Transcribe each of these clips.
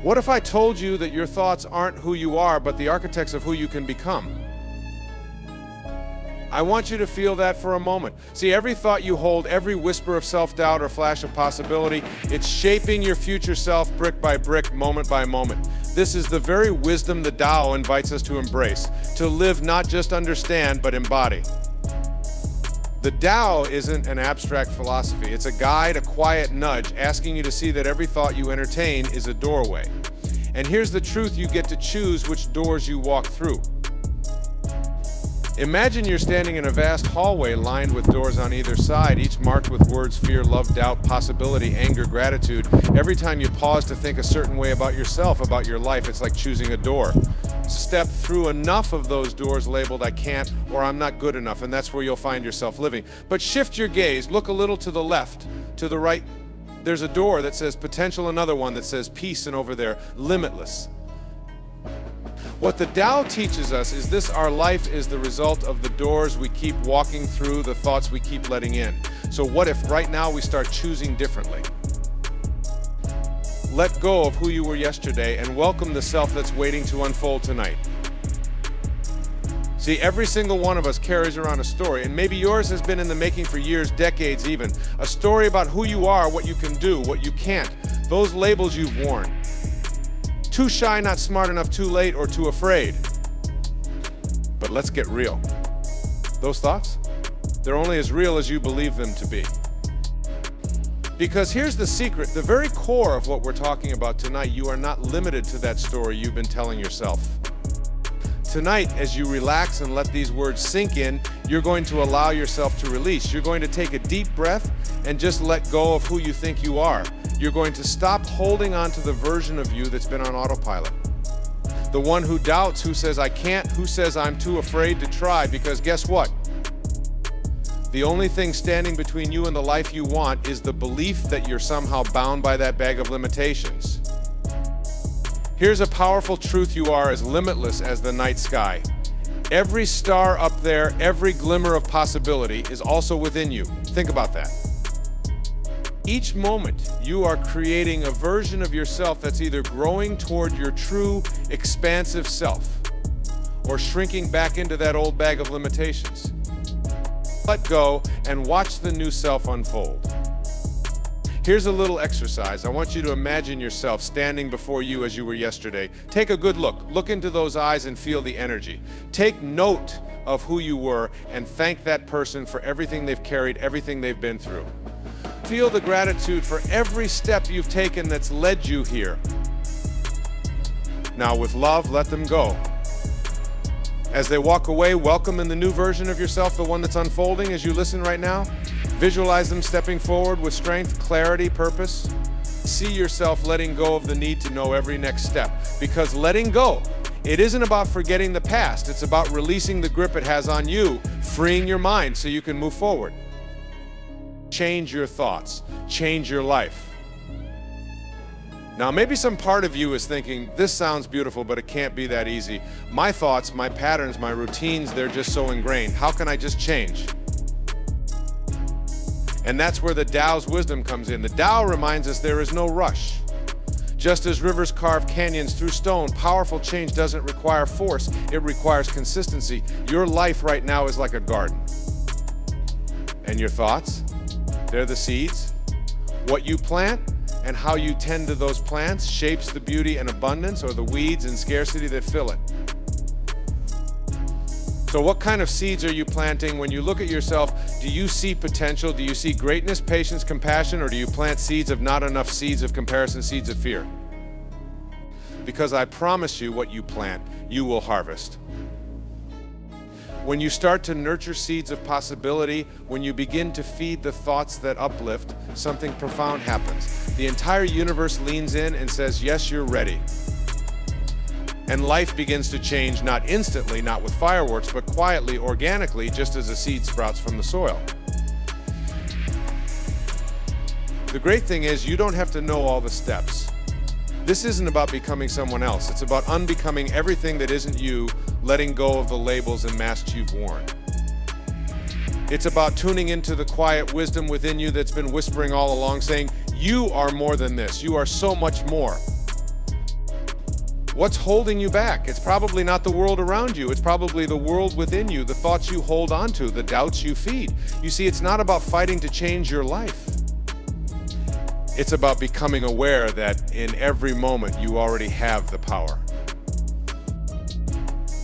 What if I told you that your thoughts aren't who you are, but the architects of who you can become? I want you to feel that for a moment. See, every thought you hold, every whisper of self-doubt or flash of possibility, it's shaping your future self brick by brick, moment by moment. This is the very wisdom the Tao invites us to embrace, to live, not just understand, but embody. The Tao isn't an abstract philosophy. It's a guide, a quiet nudge, asking you to see that every thought you entertain is a doorway. And here's the truth: you get to choose which doors you walk through. Imagine you're standing in a vast hallway lined with doors on either side, each marked with words: fear, love, doubt, possibility, anger, gratitude. Every time you pause to think a certain way about yourself, about your life, it's like choosing a door. Step through enough of those doors labeled "I can't" or "I'm not good enough," and that's where you'll find yourself living. But shift your gaze, look a little to the left, to the right. There's a door that says potential, another one that says peace, and over there, limitless. What the Tao teaches us is this: our life is the result of the doors we keep walking through, the thoughts we keep letting in. So what if right now we start choosing differently? Let go of who you were yesterday and welcome the self that's waiting to unfold tonight. See, every single one of us carries around a story, and maybe yours has been in the making for years, decades even. A story about who you are, what you can do, what you can't, those labels you've worn. Too shy, not smart enough, too late, or too afraid. But let's get real. Those thoughts, they're only as real as you believe them to be. Because here's the secret: the very core of what we're talking about tonight, you are not limited to that story you've been telling yourself. Tonight, as you relax and let these words sink in, you're going to allow yourself to release. You're going to take a deep breath and just let go of who you think you are. You're going to stop holding on to the version of you that's been on autopilot. The one who doubts, who says "I can't," who says "I'm too afraid to try," because guess what? The only thing standing between you and the life you want is the belief that you're somehow bound by that bag of limitations. Here's a powerful truth: you are as limitless as the night sky. Every star up there, every glimmer of possibility is also within you. Think about that. Each moment, you are creating a version of yourself that's either growing toward your true, expansive self, or shrinking back into that old bag of limitations. Let go and watch the new self unfold. Here's a little exercise. I want you to imagine yourself standing before you as you were yesterday. Take a good look. Look into those eyes and feel the energy. Take note of who you were and thank that person for everything they've carried, everything they've been through. Feel the gratitude for every step you've taken that's led you here. Now, with love, let them go. As they walk away, welcome in the new version of yourself, the one that's unfolding as you listen right now. Visualize them stepping forward with strength, clarity, purpose. See yourself letting go of the need to know every next step. Because letting go, it isn't about forgetting the past. It's about releasing the grip it has on you, freeing your mind so you can move forward. Change your thoughts, change your life. Now, maybe some part of you is thinking, this sounds beautiful, but it can't be that easy. My thoughts, my patterns, my routines, they're just so ingrained. How can I just change? And that's where the Tao's wisdom comes in. The Tao reminds us there is no rush. Just as rivers carve canyons through stone, powerful change doesn't require force, it requires consistency. Your life right now is like a garden. And your thoughts, they're the seeds. What you plant and how you tend to those plants shapes the beauty and abundance, or the weeds and scarcity that fill it. So what kind of seeds are you planting? When you look at yourself, do you see potential? Do you see greatness, patience, compassion, or do you plant seeds of not enough, seeds of comparison, seeds of fear? Because I promise you, what you plant, you will harvest. When you start to nurture seeds of possibility, when you begin to feed the thoughts that uplift, something profound happens. The entire universe leans in and says, yes, you're ready. And life begins to change, not instantly, not with fireworks, but quietly, organically, just as a seed sprouts from the soil. The great thing is, you don't have to know all the steps. This isn't about becoming someone else. It's about unbecoming everything that isn't you, letting go of the labels and masks you've worn. It's about tuning into the quiet wisdom within you that's been whispering all along, saying, you are more than this. You are so much more. What's holding you back? It's probably not the world around you. It's probably the world within you, the thoughts you hold on to, the doubts you feed. You see, it's not about fighting to change your life. It's about becoming aware that in every moment you already have the power.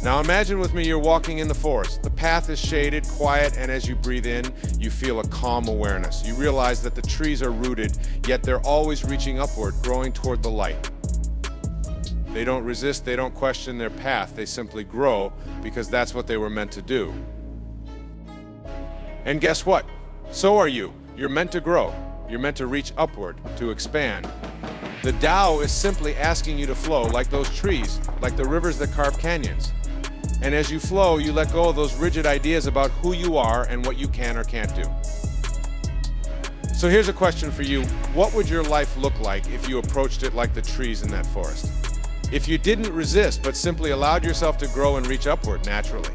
Now imagine with me you're walking in the forest. The path is shaded, quiet, and as you breathe in, you feel a calm awareness. You realize that the trees are rooted, yet they're always reaching upward, growing toward the light. They don't resist, they don't question their path, they simply grow because that's what they were meant to do. And guess what? So are you. You're meant to grow. You're meant to reach upward, to expand. The Tao is simply asking you to flow like those trees, like the rivers that carve canyons. And as you flow, you let go of those rigid ideas about who you are and what you can or can't do. So here's a question for you. What would your life look like if you approached it like the trees in that forest? If you didn't resist, but simply allowed yourself to grow and reach upward naturally?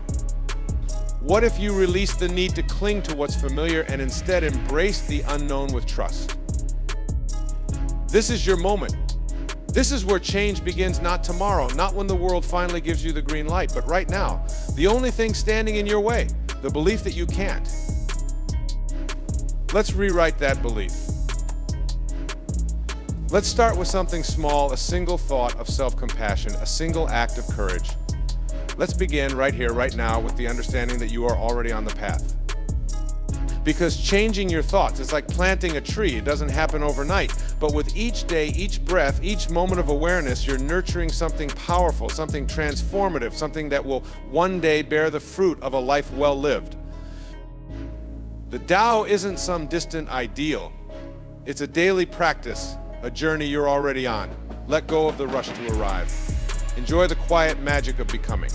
What if you released the need to cling to what's familiar and instead embraced the unknown with trust? This is your moment. This is where change begins, not tomorrow, not when the world finally gives you the green light, but right now. The only thing standing in your way, the belief that you can't. Let's rewrite that belief. Let's start with something small, a single thought of self-compassion, a single act of courage. Let's begin right here, right now, with the understanding that you are already on the path. Because changing your thoughts, it's like planting a tree. It doesn't happen overnight. But with each day, each breath, each moment of awareness, you're nurturing something powerful, something transformative, something that will one day bear the fruit of a life well lived. The Tao isn't some distant ideal. It's a daily practice, a journey you're already on. Let go of the rush to arrive. Enjoy the quiet magic of becoming.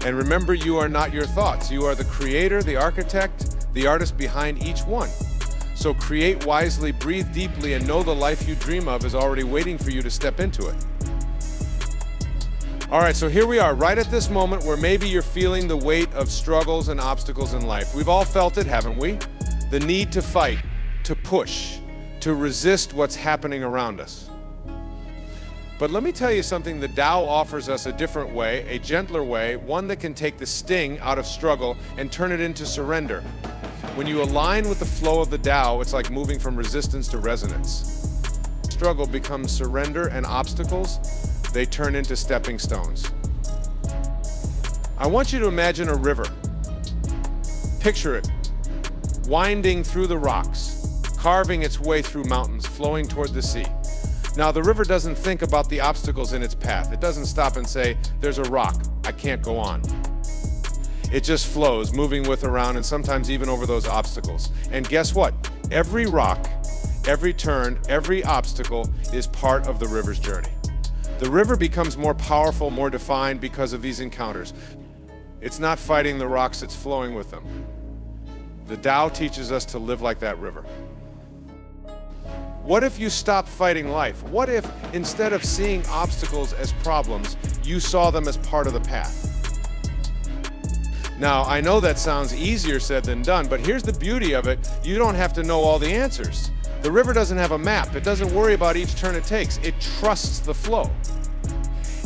And remember, you are not your thoughts. You are the creator, the architect, the artist behind each one. So create wisely, breathe deeply, and know the life you dream of is already waiting for you to step into it. All right, so here we are, right at this moment where maybe you're feeling the weight of struggles and obstacles in life. We've all felt it, haven't we? The need to fight, to push, to resist what's happening around us. But let me tell you something, the Tao offers us a different way, a gentler way, one that can take the sting out of struggle and turn it into surrender. When you align with the flow of the Tao, it's like moving from resistance to resonance. Struggle becomes surrender, and obstacles, they turn into stepping stones. I want you to imagine a river. Picture it, winding through the rocks, carving its way through mountains, flowing toward the sea. Now, the river doesn't think about the obstacles in its path. It doesn't stop and say, there's a rock, I can't go on. It just flows, moving with around and sometimes even over those obstacles. And guess what? Every rock, every turn, every obstacle is part of the river's journey. The river becomes more powerful, more defined because of these encounters. It's not fighting the rocks, it's flowing with them. The Tao teaches us to live like that river. What if you stopped fighting life? What if, instead of seeing obstacles as problems, you saw them as part of the path? Now, I know that sounds easier said than done, but here's the beauty of it. You don't have to know all the answers. The river doesn't have a map. It doesn't worry about each turn it takes. It trusts the flow.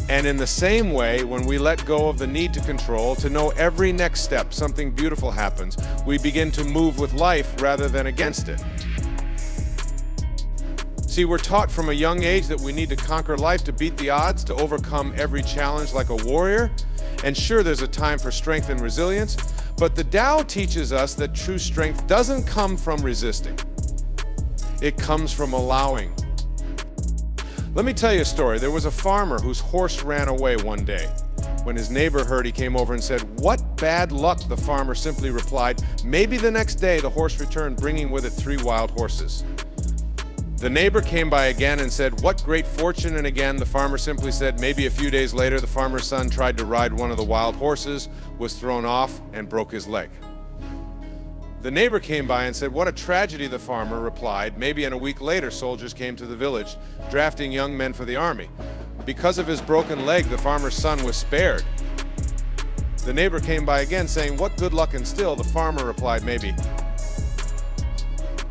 And in the same way, when we let go of the need to control, to know every next step, something beautiful happens. We begin to move with life rather than against it. See, we're taught from a young age that we need to conquer life, to beat the odds, to overcome every challenge like a warrior. And sure, there's a time for strength and resilience, but the Tao teaches us that true strength doesn't come from resisting. It comes from allowing. Let me tell you a story. There was a farmer whose horse ran away one day. When his neighbor heard, he came over and said, "What bad luck," the farmer simply replied. Maybe the next day the horse returned, bringing with it 3 wild horses. The neighbor came by again and said, "What great fortune," and again the farmer simply said. Maybe a few days later, the farmer's son tried to ride one of the wild horses, was thrown off, and broke his leg. The neighbor came by and said, "What a tragedy," the farmer replied. Maybe in a week later, soldiers came to the village, drafting young men for the army. Because of his broken leg, the farmer's son was spared. The neighbor came by again saying, "What good luck and still," the farmer replied, "Maybe."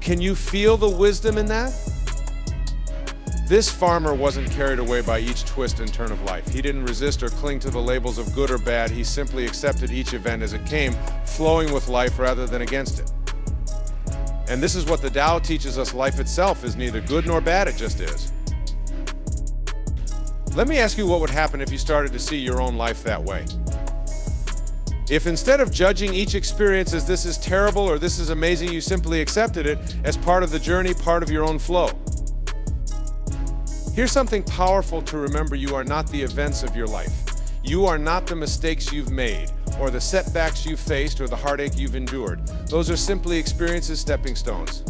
Can you feel the wisdom in that? This farmer wasn't carried away by each twist and turn of life. He didn't resist or cling to the labels of good or bad. He simply accepted each event as it came, flowing with life rather than against it. And this is what the Tao teaches us: life itself is neither good nor bad, it just is. Let me ask you what would happen if you started to see your own life that way. If instead of judging each experience as this is terrible or this is amazing, you simply accepted it as part of the journey, part of your own flow. Here's something powerful to remember: you are not the events of your life. You are not the mistakes you've made, or the setbacks you've faced, or the heartache you've endured. Those are simply experiences, stepping stones.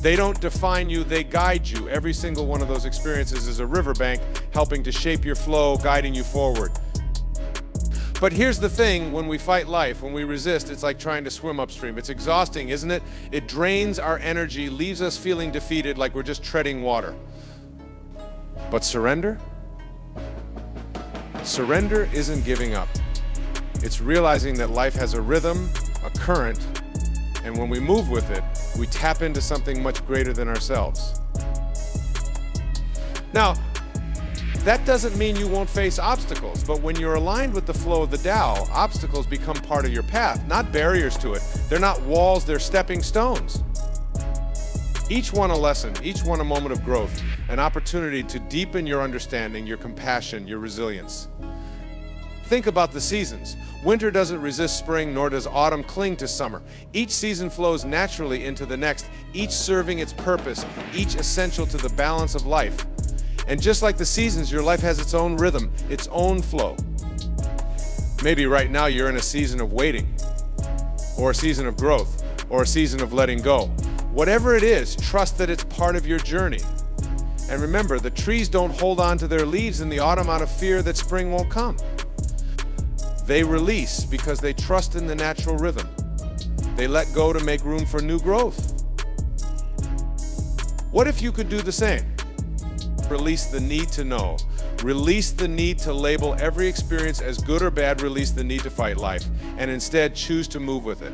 They don't define you, they guide you. Every single one of those experiences is a riverbank helping to shape your flow, guiding you forward. But here's the thing: when we fight life, when we resist, it's like trying to swim upstream. It's exhausting, isn't it? It drains our energy, leaves us feeling defeated, like we're just treading water. But surrender? Surrender isn't giving up. It's realizing that life has a rhythm, a current, and when we move with it, we tap into something much greater than ourselves. Now, that doesn't mean you won't face obstacles, but when you're aligned with the flow of the Tao, obstacles become part of your path, not barriers to it. They're not walls, they're stepping stones. Each one a lesson, each one a moment of growth, an opportunity to deepen your understanding, your compassion, your resilience. Think about the seasons. Winter doesn't resist spring, nor does autumn cling to summer. Each season flows naturally into the next, each serving its purpose, each essential to the balance of life. And just like the seasons, your life has its own rhythm, its own flow. Maybe right now you're in a season of waiting, or a season of growth, or a season of letting go. Whatever it is, trust that it's part of your journey. And remember, the trees don't hold on to their leaves in the autumn out of fear that spring won't come. They release because they trust in the natural rhythm. They let go to make room for new growth. What if you could do the same? Release the need to know. Release the need to label every experience as good or bad. Release the need to fight life, and instead choose to move with it.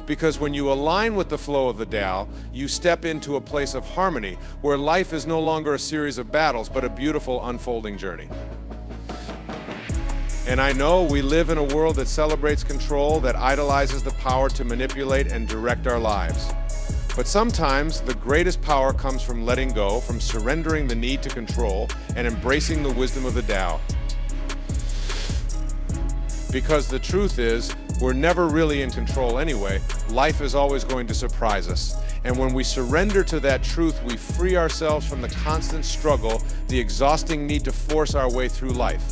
Because when you align with the flow of the Tao, you step into a place of harmony where life is no longer a series of battles, but a beautiful unfolding journey. And I know we live in a world that celebrates control, that idolizes the power to manipulate and direct our lives. But sometimes the greatest power comes from letting go, from surrendering the need to control, and embracing the wisdom of the Tao. Because the truth is, we're never really in control anyway. Life is always going to surprise us. And when we surrender to that truth, we free ourselves from the constant struggle, the exhausting need to force our way through life.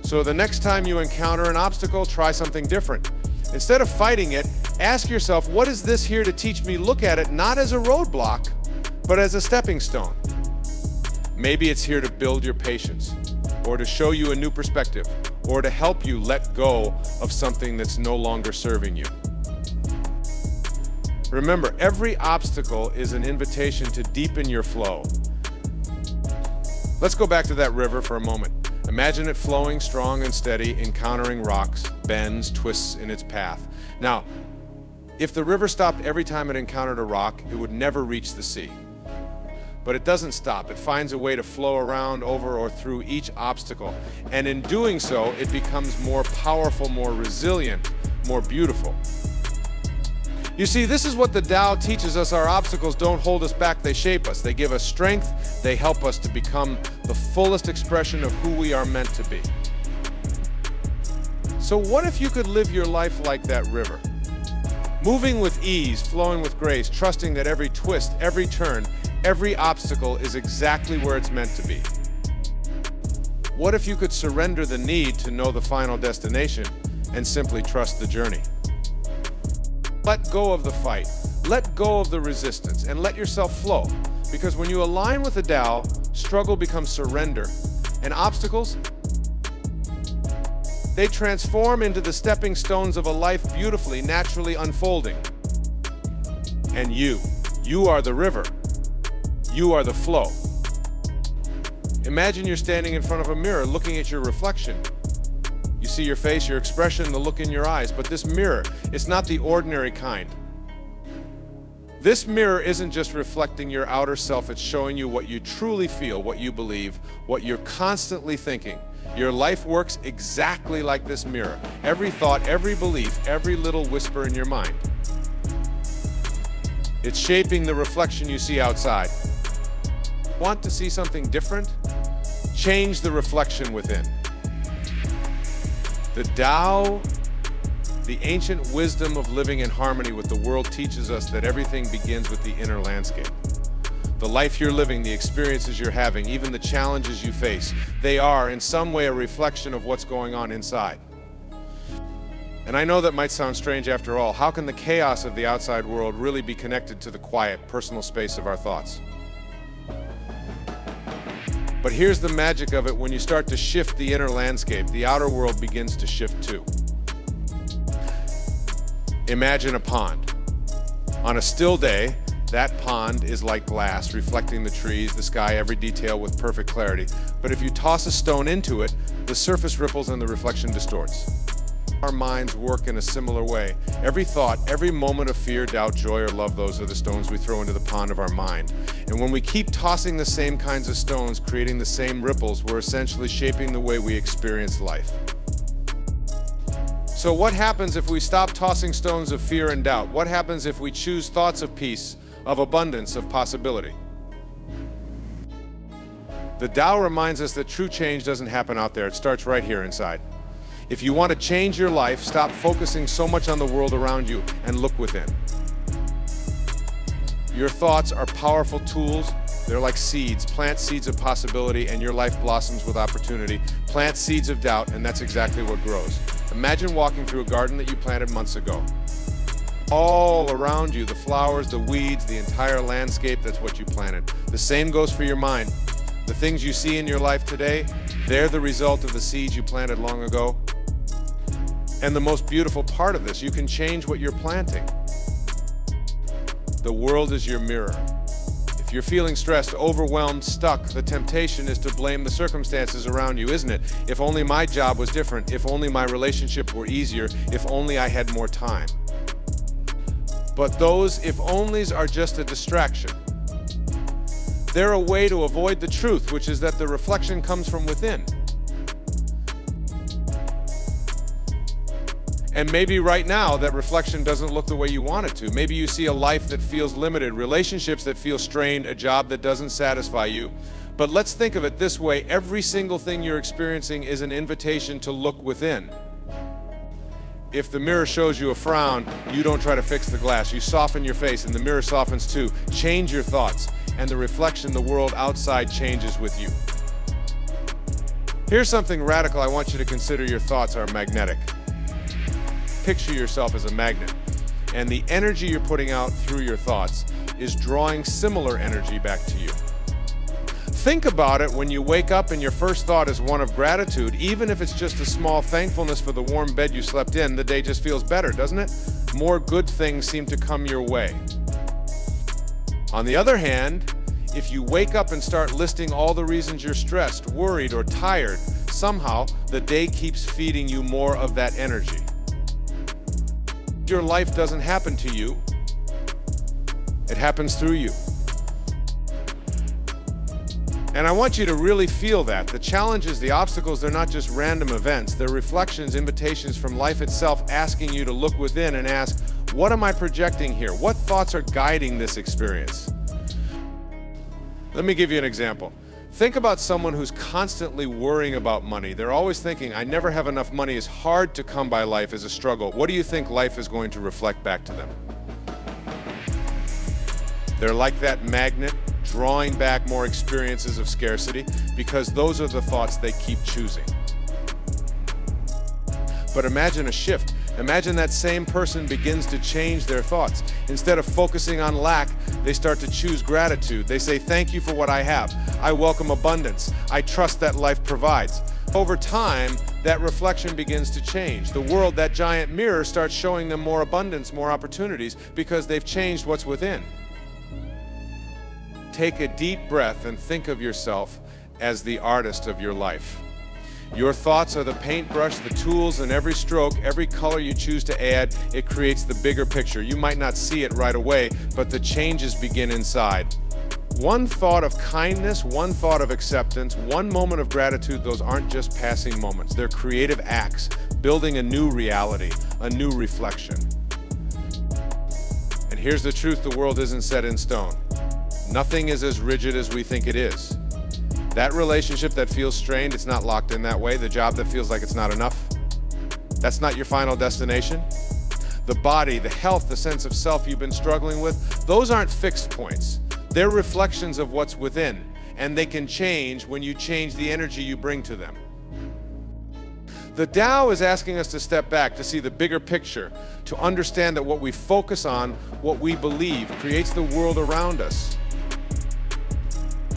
So the next time you encounter an obstacle, try something different. Instead of fighting it, ask yourself, what is this here to teach me? Look at it not as a roadblock, but as a stepping stone. Maybe it's here to build your patience, or to show you a new perspective, or to help you let go of something that's no longer serving you. Remember, every obstacle is an invitation to deepen your flow. Let's go back to that river for a moment. Imagine it flowing strong and steady, encountering rocks, bends, twists in its path. Now, if the river stopped every time it encountered a rock, it would never reach the sea. But it doesn't stop. It finds a way to flow around, over, or through each obstacle. And in doing so, it becomes more powerful, more resilient, more beautiful. You see, this is what the Tao teaches us. Our obstacles don't hold us back, they shape us. They give us strength, they help us to become the fullest expression of who we are meant to be. So what if you could live your life like that river? Moving with ease, flowing with grace, trusting that every twist, every turn, every obstacle is exactly where it's meant to be. What if you could surrender the need to know the final destination and simply trust the journey? Let go of the fight, let go of the resistance, and let yourself flow. Because when you align with the Tao, struggle becomes surrender, and obstacles, they transform into the stepping stones of a life beautifully, naturally unfolding. And you are the river. You are the flow. Imagine you're standing in front of a mirror looking at your reflection. You see your face, your expression, the look in your eyes, but this mirror, it's not the ordinary kind. This mirror isn't just reflecting your outer self, it's showing you what you truly feel, what you believe, what you're constantly thinking. Your life works exactly like this mirror. Every thought, every belief, every little whisper in your mind. It's shaping the reflection you see outside. Want to see something different? Change the reflection within. The Tao, the ancient wisdom of living in harmony with the world, teaches us that everything begins with the inner landscape. The life you're living, the experiences you're having, even the challenges you face, they are in some way a reflection of what's going on inside. And I know that might sound strange after all. How can the chaos of the outside world really be connected to the quiet, personal space of our thoughts? But here's the magic of it: when you start to shift the inner landscape, the outer world begins to shift too. Imagine a pond. On a still day, that pond is like glass, reflecting the trees, the sky, every detail with perfect clarity. But if you toss a stone into it, the surface ripples and the reflection distorts. Our minds work in a similar way. Every thought, every moment of fear, doubt, joy, or love, those are the stones we throw into the pond of our mind. And when we keep tossing the same kinds of stones, creating the same ripples, we're essentially shaping the way we experience life. So what happens if we stop tossing stones of fear and doubt? What happens if we choose thoughts of peace, of abundance, of possibility? The Tao reminds us that true change doesn't happen out there. It starts right here inside. If you want to change your life, stop focusing so much on the world around you and look within. Your thoughts are powerful tools. They're like seeds. Plant seeds of possibility and your life blossoms with opportunity. Plant seeds of doubt and that's exactly what grows. Imagine walking through a garden that you planted months ago. All around you, the flowers, the weeds, the entire landscape, that's what you planted. The same goes for your mind. The things you see in your life today, they're the result of the seeds you planted long ago. And the most beautiful part of this, you can change what you're planting. The world is your mirror. If you're feeling stressed, overwhelmed, stuck, the temptation is to blame the circumstances around you, isn't it? If only my job was different, if only my relationship were easier, if only I had more time. But those if-onlys are just a distraction. They're a way to avoid the truth, which is that the reflection comes from within. And maybe right now that reflection doesn't look the way you want it to. Maybe you see a life that feels limited, relationships that feel strained, a job that doesn't satisfy you. But let's think of it this way: every single thing you're experiencing is an invitation to look within. If the mirror shows you a frown, you don't try to fix the glass. You soften your face and the mirror softens too. Change your thoughts and the reflection, the world outside, changes with you. Here's something radical I want you to consider: your thoughts are magnetic. Picture yourself as a magnet, and the energy you're putting out through your thoughts is drawing similar energy back to you. Think about it: when you wake up and your first thought is one of gratitude, even if it's just a small thankfulness for the warm bed you slept in, the day just feels better, doesn't it? More good things seem to come your way. On the other hand, if you wake up and start listing all the reasons you're stressed, worried, or tired, somehow the day keeps feeding you more of that energy. Your life doesn't happen to you, it happens through you. And I want you to really feel that. The challenges, the obstacles, they're not just random events. They're reflections, invitations from life itself, asking you to look within and ask, what am I projecting here? What thoughts are guiding this experience? Let me give you an example. Think about someone who's constantly worrying about money. They're always thinking, I never have enough money. It's hard to come by. Life is a struggle. What do you think life is going to reflect back to them? They're like that magnet, drawing back more experiences of scarcity, because those are the thoughts they keep choosing. But imagine a shift. Imagine that same person begins to change their thoughts. Instead of focusing on lack, they start to choose gratitude. They say, thank you for what I have. I welcome abundance. I trust that life provides. Over time, that reflection begins to change. The world, that giant mirror, starts showing them more abundance, more opportunities, because they've changed what's within. Take a deep breath and think of yourself as the artist of your life. Your thoughts are the paintbrush, the tools, and every stroke, every color you choose to add, it creates the bigger picture. You might not see it right away, but the changes begin inside. One thought of kindness, one thought of acceptance, one moment of gratitude, those aren't just passing moments. They're creative acts, building a new reality, a new reflection. And here's the truth, the world isn't set in stone. Nothing is as rigid as we think it is. That relationship that feels strained, it's not locked in that way. The job that feels like it's not enough, that's not your final destination. The body, the health, the sense of self you've been struggling with, those aren't fixed points. They're reflections of what's within, and they can change when you change the energy you bring to them. The Tao is asking us to step back, to see the bigger picture, to understand that what we focus on, what we believe, creates the world around us.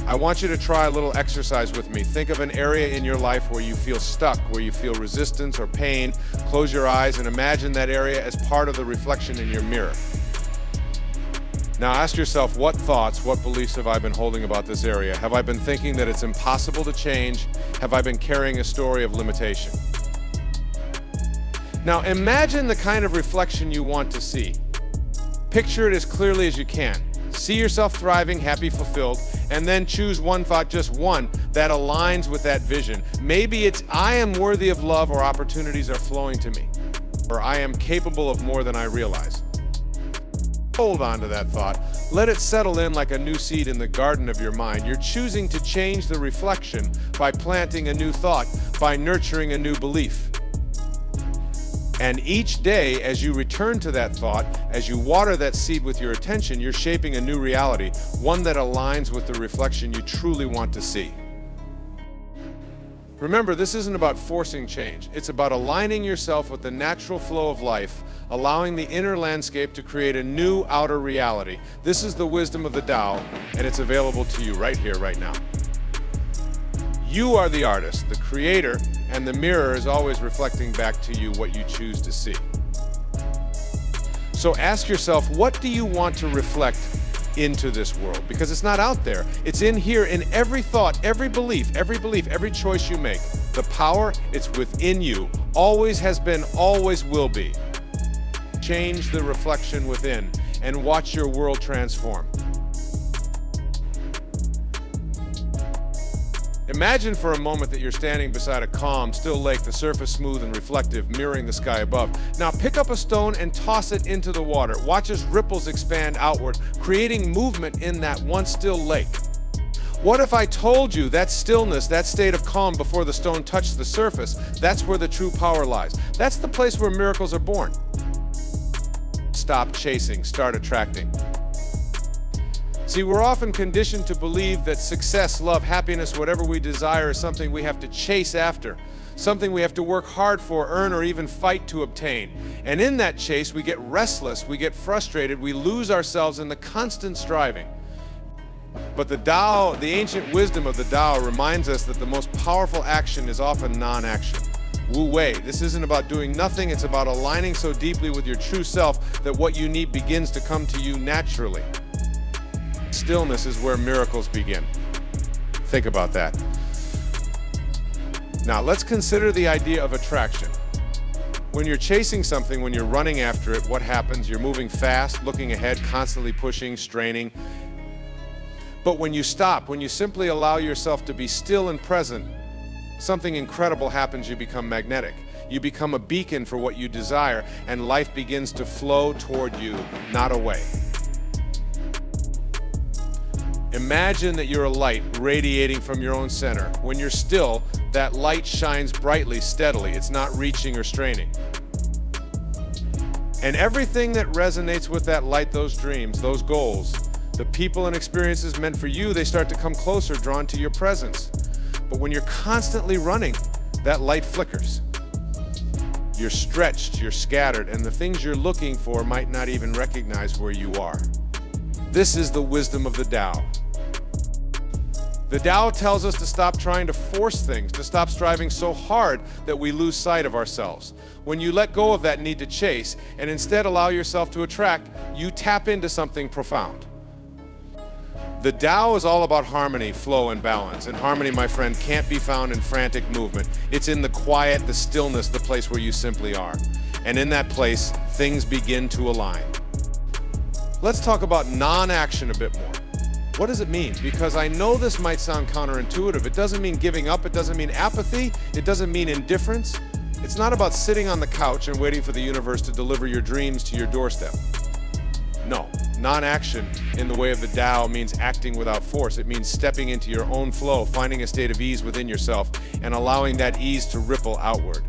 I want you to try a little exercise with me. Think of an area in your life where you feel stuck, where you feel resistance or pain. Close your eyes and imagine that area as part of the reflection in your mirror. Now ask yourself, what thoughts, what beliefs have I been holding about this area? Have I been thinking that it's impossible to change? Have I been carrying a story of limitation? Now imagine the kind of reflection you want to see. Picture it as clearly as you can. See yourself thriving, happy, fulfilled, and then choose one thought, just one, that aligns with that vision. Maybe it's, I am worthy of love, or opportunities are flowing to me, or I am capable of more than I realize. Hold on to that thought. Let it settle in like a new seed in the garden of your mind. You're choosing to change the reflection by planting a new thought, by nurturing a new belief. And each day, as you return to that thought, as you water that seed with your attention, you're shaping a new reality, one that aligns with the reflection you truly want to see. Remember, this isn't about forcing change. It's about aligning yourself with the natural flow of life, allowing the inner landscape to create a new outer reality. This is the wisdom of the Tao, and it's available to you right here, right now. You are the artist, the creator, and the mirror is always reflecting back to you what you choose to see. So ask yourself, what do you want to reflect into this world? Because it's not out there. It's in here, in every thought, every belief, every choice you make. The power, it's within you. Always has been, always will be. Change the reflection within and watch your world transform. Imagine for a moment that you're standing beside a calm, still lake, the surface smooth and reflective, mirroring the sky above. Now pick up a stone and toss it into the water. Watch as ripples expand outward, creating movement in that once still lake. What if I told you that stillness, that state of calm before the stone touched the surface, that's where the true power lies. That's the place where miracles are born. Stop chasing, start attracting. See, we're often conditioned to believe that success, love, happiness, whatever we desire is something we have to chase after, something we have to work hard for, earn, or even fight to obtain. And in that chase, we get restless, we get frustrated, we lose ourselves in the constant striving. But the Tao, the ancient wisdom of the Tao reminds us that the most powerful action is often non-action. Wu Wei, this isn't about doing nothing, it's about aligning so deeply with your true self that what you need begins to come to you naturally. Stillness is where miracles begin. Think about that. Now let's consider the idea of attraction. When you're chasing something, when you're running after it, what happens? You're moving fast, looking ahead, constantly pushing, straining. But when you stop, when you simply allow yourself to be still and present, something incredible happens. You become magnetic. You become a beacon for what you desire, and life begins to flow toward you, not away. Imagine that you're a light radiating from your own center. When you're still, that light shines brightly, steadily. It's not reaching or straining. And everything that resonates with that light, those dreams, those goals, the people and experiences meant for you, they start to come closer, drawn to your presence. But when you're constantly running, that light flickers. You're stretched, you're scattered, and the things you're looking for might not even recognize where you are. This is the wisdom of the Tao. The Tao tells us to stop trying to force things, to stop striving so hard that we lose sight of ourselves. When you let go of that need to chase and instead allow yourself to attract, you tap into something profound. The Tao is all about harmony, flow, and balance. And harmony, my friend, can't be found in frantic movement. It's in the quiet, the stillness, the place where you simply are. And in that place, things begin to align. Let's talk about non-action a bit more. What does it mean? Because I know this might sound counterintuitive. It doesn't mean giving up. It doesn't mean apathy. It doesn't mean indifference. It's not about sitting on the couch and waiting for the universe to deliver your dreams to your doorstep. No, non-action in the way of the Tao means acting without force. It means stepping into your own flow, finding a state of ease within yourself, and allowing that ease to ripple outward.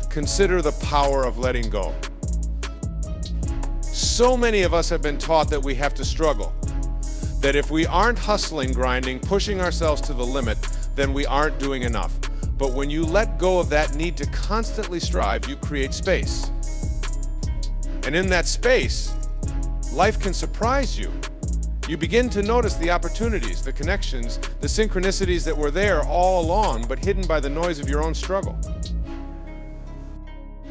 Consider the power of letting go. So many of us have been taught that we have to struggle, that if we aren't hustling, grinding, pushing ourselves to the limit, then we aren't doing enough. But when you let go of that need to constantly strive, you create space. And in that space, life can surprise you. You begin to notice the opportunities, the connections, the synchronicities that were there all along, but hidden by the noise of your own struggle.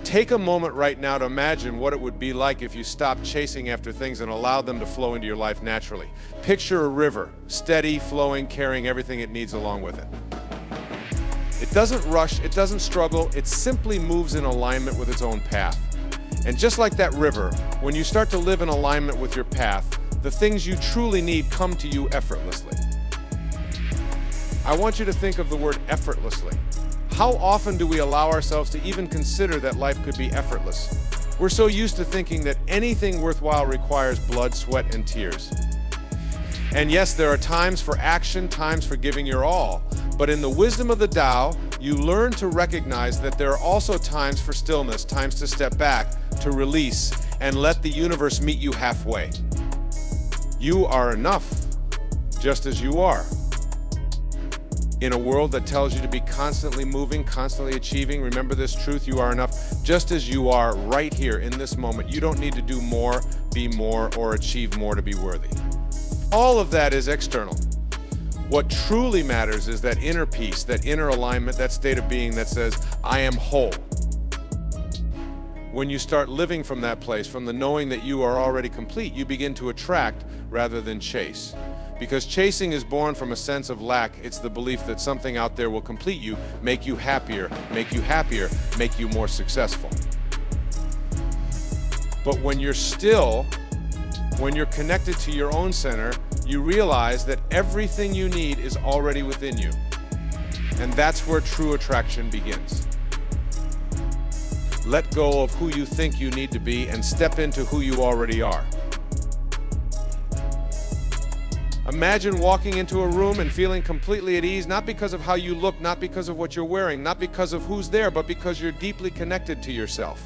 Take a moment right now to imagine what it would be like if you stopped chasing after things and allowed them to flow into your life naturally. Picture a river, steady, flowing, carrying everything it needs along with it. It doesn't rush, it doesn't struggle, it simply moves in alignment with its own path. And just like that river, when you start to live in alignment with your path, the things you truly need come to you effortlessly. I want you to think of the word effortlessly. How often do we allow ourselves to even consider that life could be effortless? We're so used to thinking that anything worthwhile requires blood, sweat, and tears. And yes, there are times for action, times for giving your all. But in the wisdom of the Tao, you learn to recognize that there are also times for stillness, times to step back, to release, and let the universe meet you halfway. You are enough, just as you are. In a world that tells you to be constantly moving, constantly achieving, remember this truth: you are enough just as you are right here in this moment. You don't need to do more, be more, or achieve more to be worthy. All of that is external. What truly matters is that inner peace, that inner alignment, that state of being that says, I am whole. When you start living from that place, from the knowing that you are already complete, you begin to attract rather than chase. Because chasing is born from a sense of lack. It's the belief that something out there will complete you, make you happier, make you more successful. But when you're still, when you're connected to your own center, you realize that everything you need is already within you. And that's where true attraction begins. Let go of who you think you need to be and step into who you already are. Imagine walking into a room and feeling completely at ease, not because of how you look, not because of what you're wearing, not because of who's there, but because you're deeply connected to yourself.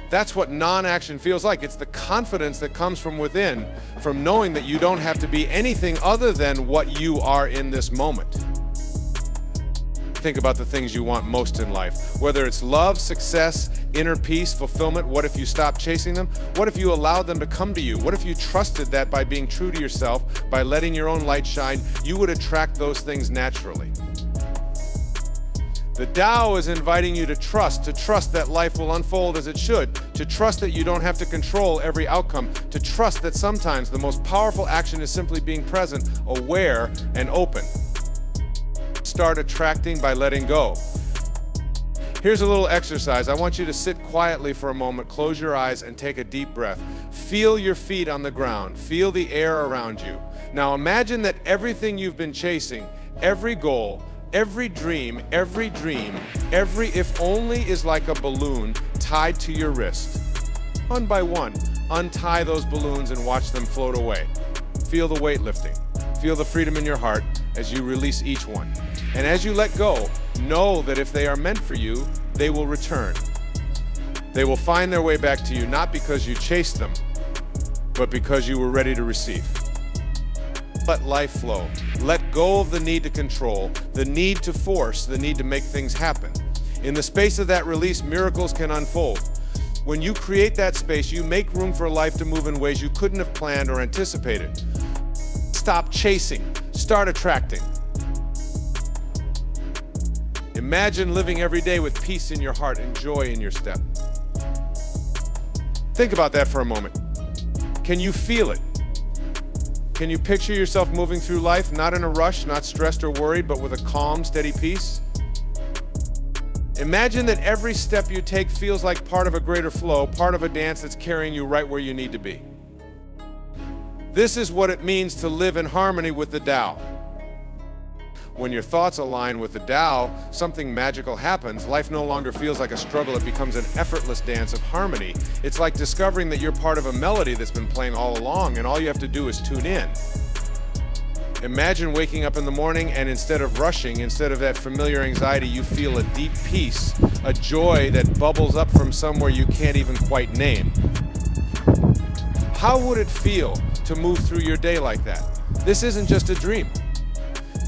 That's what non-action feels like. It's the confidence that comes from within, from knowing that you don't have to be anything other than what you are in this moment. Think about the things you want most in life. Whether it's love, success, inner peace, fulfillment, what if you stopped chasing them? What if you allowed them to come to you? What if you trusted that by being true to yourself, by letting your own light shine, you would attract those things naturally? The Tao is inviting you to trust that life will unfold as it should, to trust that you don't have to control every outcome, to trust that sometimes the most powerful action is simply being present, aware, and open. Start attracting by letting go. Here's a little exercise. I want you to sit quietly for a moment, close your eyes, and take a deep breath. Feel your feet on the ground. Feel the air around you. Now imagine that everything you've been chasing, every goal, every dream, every if only is like a balloon tied to your wrist. One by one, untie those balloons and watch them float away. Feel the weight lifting. Feel the freedom in your heart as you release each one. And as you let go, know that if they are meant for you, they will return. They will find their way back to you, not because you chased them, but because you were ready to receive. Let life flow. Let go of the need to control, the need to force, the need to make things happen. In the space of that release, miracles can unfold. When you create that space, you make room for life to move in ways you couldn't have planned or anticipated. Stop chasing. Start attracting. Imagine living every day with peace in your heart and joy in your step. Think about that for a moment. Can you feel it? Can you picture yourself moving through life, not in a rush, not stressed or worried, but with a calm, steady peace? Imagine that every step you take feels like part of a greater flow, part of a dance that's carrying you right where you need to be. This is what it means to live in harmony with the Tao. When your thoughts align with the Tao, something magical happens. Life no longer feels like a struggle, it becomes an effortless dance of harmony. It's like discovering that you're part of a melody that's been playing all along, and all you have to do is tune in. Imagine waking up in the morning and instead of rushing, instead of that familiar anxiety, you feel a deep peace, a joy that bubbles up from somewhere you can't even quite name. How would it feel to move through your day like that? This isn't just a dream.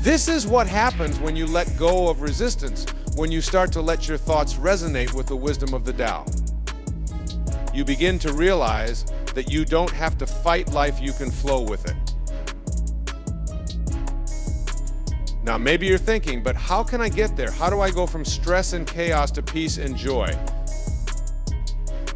This is what happens when you let go of resistance, when you start to let your thoughts resonate with the wisdom of the Tao. You begin to realize that you don't have to fight life, you can flow with it. Now, maybe you're thinking, but how can I get there? How do I go from stress and chaos to peace and joy?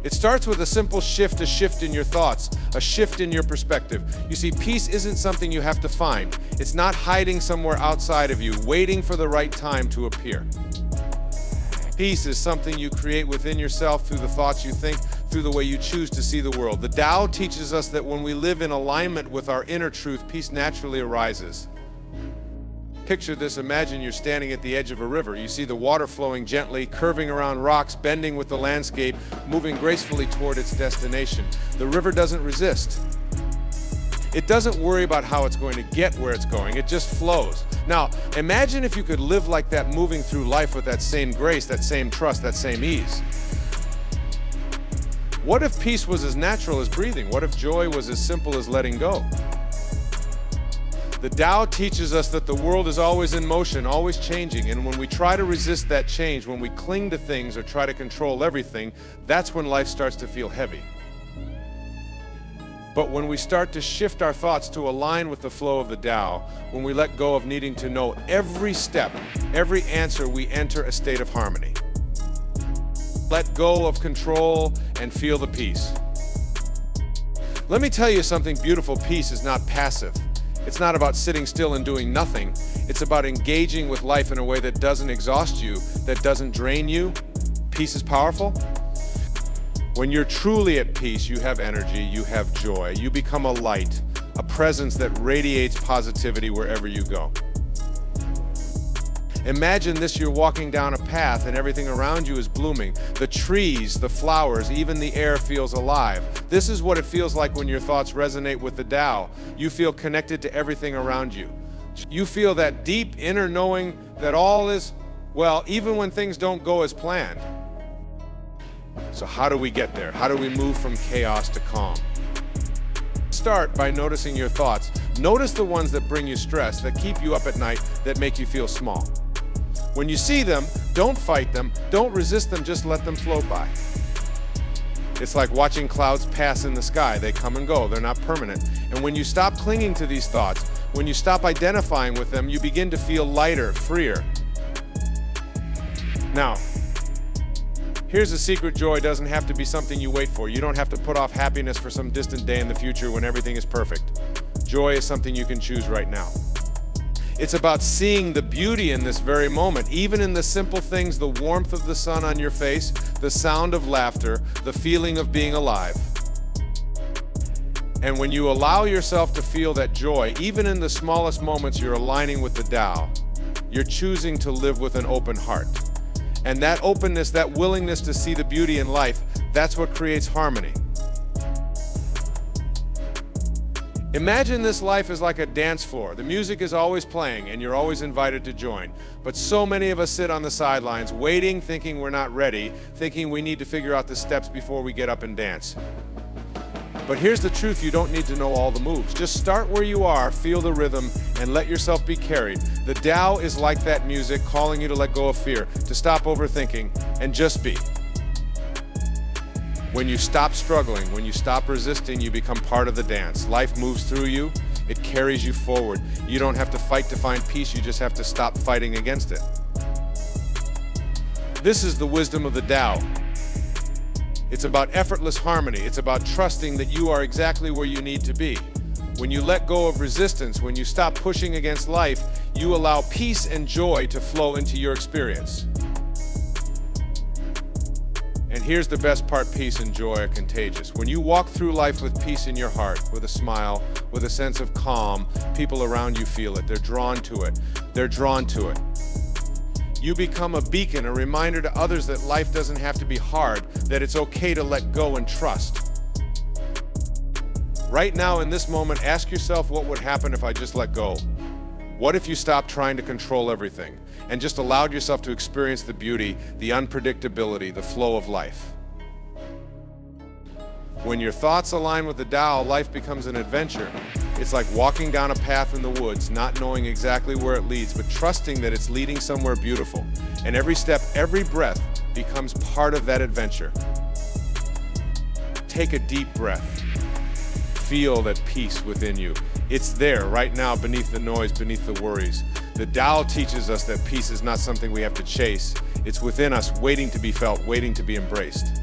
It starts with a simple shift, a shift in your thoughts, a shift in your perspective. You see, peace isn't something you have to find. It's not hiding somewhere outside of you, waiting for the right time to appear. Peace is something you create within yourself through the thoughts you think, through the way you choose to see the world. The Tao teaches us that when we live in alignment with our inner truth, peace naturally arises. Picture this, imagine you're standing at the edge of a river. You see the water flowing gently, curving around rocks, bending with the landscape, moving gracefully toward its destination. The river doesn't resist. It doesn't worry about how it's going to get where it's going, it just flows. Now, imagine if you could live like that, moving through life with that same grace, that same trust, that same ease. What if peace was as natural as breathing? What if joy was as simple as letting go? The Tao teaches us that the world is always in motion, always changing, and when we try to resist that change, when we cling to things or try to control everything, that's when life starts to feel heavy. But when we start to shift our thoughts to align with the flow of the Tao, when we let go of needing to know every step, every answer, we enter a state of harmony. Let go of control and feel the peace. Let me tell you something beautiful. Peace is not passive. It's not about sitting still and doing nothing. It's about engaging with life in a way that doesn't exhaust you, that doesn't drain you. Peace is powerful. When you're truly at peace, you have energy, you have joy, you become a light, a presence that radiates positivity wherever you go. Imagine this, you're walking down a path and everything around you is blooming. The trees, the flowers, even the air feels alive. This is what it feels like when your thoughts resonate with the Tao. You feel connected to everything around you. You feel that deep inner knowing that all is well, even when things don't go as planned. So how do we get there? How do we move from chaos to calm? Start by noticing your thoughts. Notice the ones that bring you stress, that keep you up at night, that make you feel small. When you see them, don't fight them, don't resist them, just let them float by. It's like watching clouds pass in the sky. They come and go, they're not permanent. And when you stop clinging to these thoughts, when you stop identifying with them, you begin to feel lighter, freer. Now, here's a secret. Joy doesn't have to be something you wait for. You don't have to put off happiness for some distant day in the future when everything is perfect. Joy is something you can choose right now. It's about seeing the beauty in this very moment, even in the simple things, the warmth of the sun on your face, the sound of laughter, the feeling of being alive. And when you allow yourself to feel that joy, even in the smallest moments, you're aligning with the Tao. You're choosing to live with an open heart. And that openness, that willingness to see the beauty in life, that's what creates harmony. Imagine this life is like a dance floor. The music is always playing and you're always invited to join. But so many of us sit on the sidelines, waiting, thinking we're not ready, thinking we need to figure out the steps before we get up and dance. But here's the truth, you don't need to know all the moves. Just start where you are, feel the rhythm, and let yourself be carried. The Tao is like that music, calling you to let go of fear, to stop overthinking, and just be. When you stop struggling, when you stop resisting, you become part of the dance. Life moves through you, it carries you forward. You don't have to fight to find peace, you just have to stop fighting against it. This is the wisdom of the Tao. It's about effortless harmony. It's about trusting that you are exactly where you need to be. When you let go of resistance, when you stop pushing against life, you allow peace and joy to flow into your experience. And here's the best part: peace and joy are contagious. When you walk through life with peace in your heart, with a smile, with a sense of calm, people around you feel it. They're drawn to it. They're drawn to it. You become a beacon, a reminder to others that life doesn't have to be hard, that it's okay to let go and trust. Right now, in this moment, ask yourself, what would happen if I just let go? What if you stopped trying to control everything and just allowed yourself to experience the beauty, the unpredictability, the flow of life? When your thoughts align with the Tao, life becomes an adventure. It's like walking down a path in the woods, not knowing exactly where it leads, but trusting that it's leading somewhere beautiful. And every step, every breath becomes part of that adventure. Take a deep breath. Feel that peace within you. It's there right now, beneath the noise, beneath the worries. The Tao teaches us that peace is not something we have to chase. It's within us, waiting to be felt, waiting to be embraced.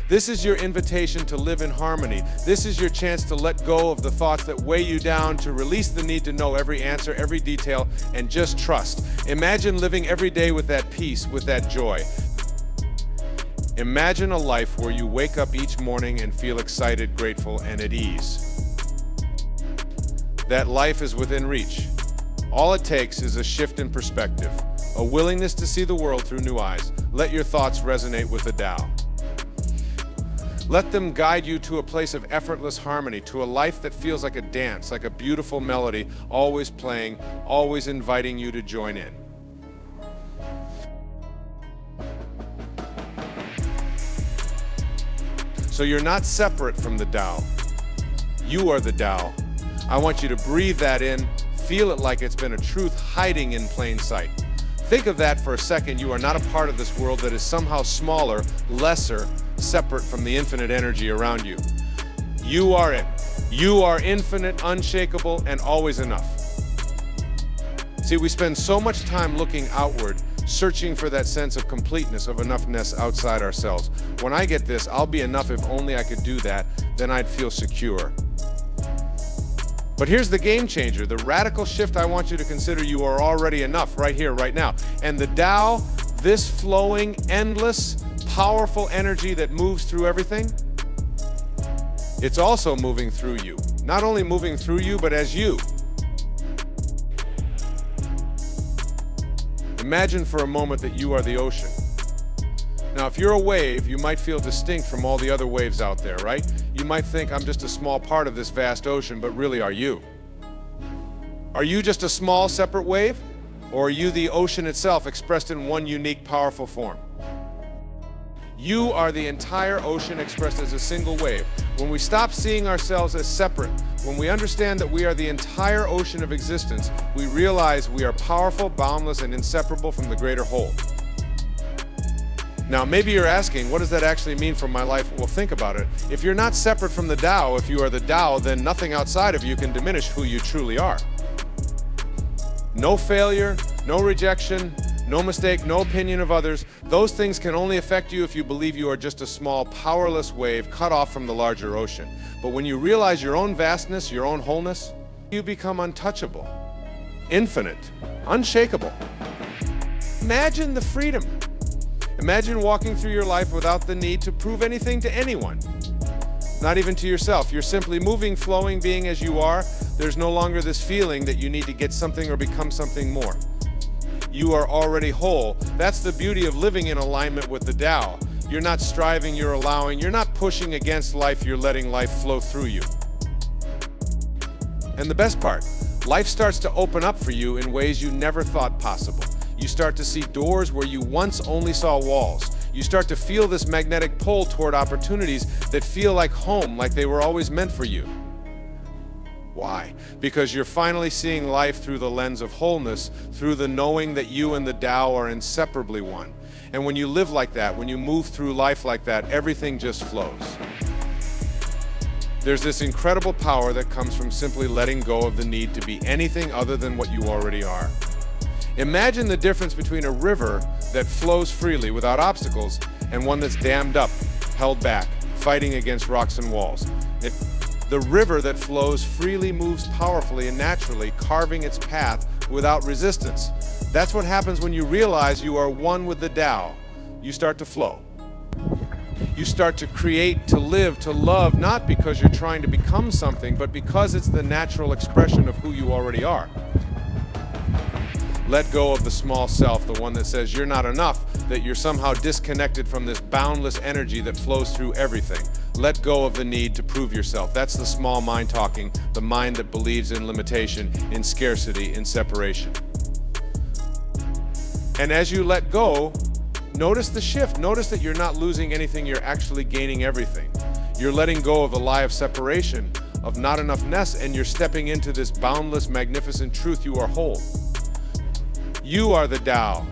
This is your invitation to live in harmony. This is your chance to let go of the thoughts that weigh you down, to release the need to know every answer, every detail, and just trust. Imagine living every day with that peace, with that joy. Imagine a life where you wake up each morning and feel excited, grateful, and at ease. That life is within reach. All it takes is a shift in perspective, a willingness to see the world through new eyes. Let your thoughts resonate with the Tao. Let them guide you to a place of effortless harmony, to a life that feels like a dance, like a beautiful melody, always playing, always inviting you to join in. So you're not separate from the Tao. You are the Tao. I want you to breathe that in, feel it like it's been a truth hiding in plain sight. Think of that for a second. You are not a part of this world that is somehow smaller, lesser, separate from the infinite energy around you. You are it. You are infinite, unshakable, and always enough. See, we spend so much time looking outward, searching for that sense of completeness, of enoughness outside ourselves. When I get this, I'll be enough if only I could do that, then I'd feel secure. But here's the game changer, the radical shift I want you to consider: you are already enough right here, right now. And the Tao, this flowing, endless, powerful energy that moves through everything, it's also moving through you. Not only moving through you, but as you. Imagine for a moment that you are the ocean. Now, if you're a wave, you might feel distinct from all the other waves out there, right? You might think, I'm just a small part of this vast ocean, but really, are you? Are you just a small, separate wave? Or are you the ocean itself expressed in one unique, powerful form? You are the entire ocean expressed as a single wave. When we stop seeing ourselves as separate, when we understand that we are the entire ocean of existence, we realize we are powerful, boundless, and inseparable from the greater whole. Now, maybe you're asking, what does that actually mean for my life? Well, think about it. If you're not separate from the Tao, if you are the Tao, then nothing outside of you can diminish who you truly are. No failure, no rejection, no mistake, no opinion of others. Those things can only affect you if you believe you are just a small, powerless wave cut off from the larger ocean. But when you realize your own vastness, your own wholeness, you become untouchable, infinite, unshakable. Imagine the freedom. Imagine walking through your life without the need to prove anything to anyone, not even to yourself. You're simply moving, flowing, being as you are. There's no longer this feeling that you need to get something or become something more. You are already whole. That's the beauty of living in alignment with the Tao. You're not striving, you're allowing. You're not pushing against life, you're letting life flow through you. And the best part, life starts to open up for you in ways you never thought possible. You start to see doors where you once only saw walls. You start to feel this magnetic pull toward opportunities that feel like home, like they were always meant for you. Why? Because you're finally seeing life through the lens of wholeness, through the knowing that you and the Tao are inseparably one. And when you live like that, when you move through life like that, everything just flows. There's this incredible power that comes from simply letting go of the need to be anything other than what you already are. Imagine the difference between a river that flows freely without obstacles and one that's dammed up, held back, fighting against rocks and walls. The river that flows freely moves powerfully and naturally, carving its path without resistance. That's what happens when you realize you are one with the Tao. You start to flow. You start to create, to live, to love, not because you're trying to become something, but because it's the natural expression of who you already are. Let go of the small self, the one that says you're not enough, that you're somehow disconnected from this boundless energy that flows through everything. Let go of the need to prove yourself. That's the small mind talking, the mind that believes in limitation, in scarcity, in separation. And as you let go, notice the shift. Notice that you're not losing anything, you're actually gaining everything. You're letting go of the lie of separation, of not enoughness, and you're stepping into this boundless, magnificent truth. You are whole. You are the Tao.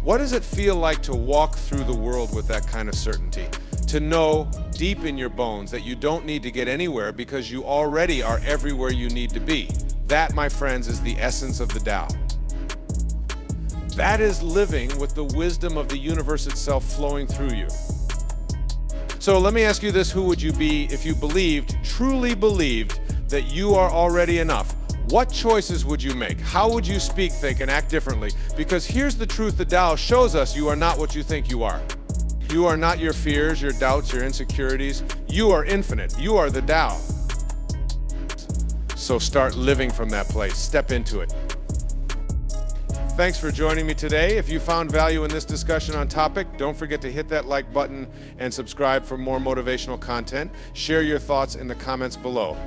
What does it feel like to walk through the world with that kind of certainty? To know deep in your bones that you don't need to get anywhere because you already are everywhere you need to be. That, my friends, is the essence of the Tao. That is living with the wisdom of the universe itself flowing through you. So let me ask you this, who would you be if you believed, truly believed, that you are already enough? What choices would you make? How would you speak, think, and act differently? Because here's the truth the Tao shows us: you are not what you think you are. You are not your fears, your doubts, your insecurities. You are infinite. You are the Tao. So start living from that place. Step into it. Thanks for joining me today. If you found value in this discussion on topic, don't forget to hit that like button and subscribe for more motivational content. Share your thoughts in the comments below.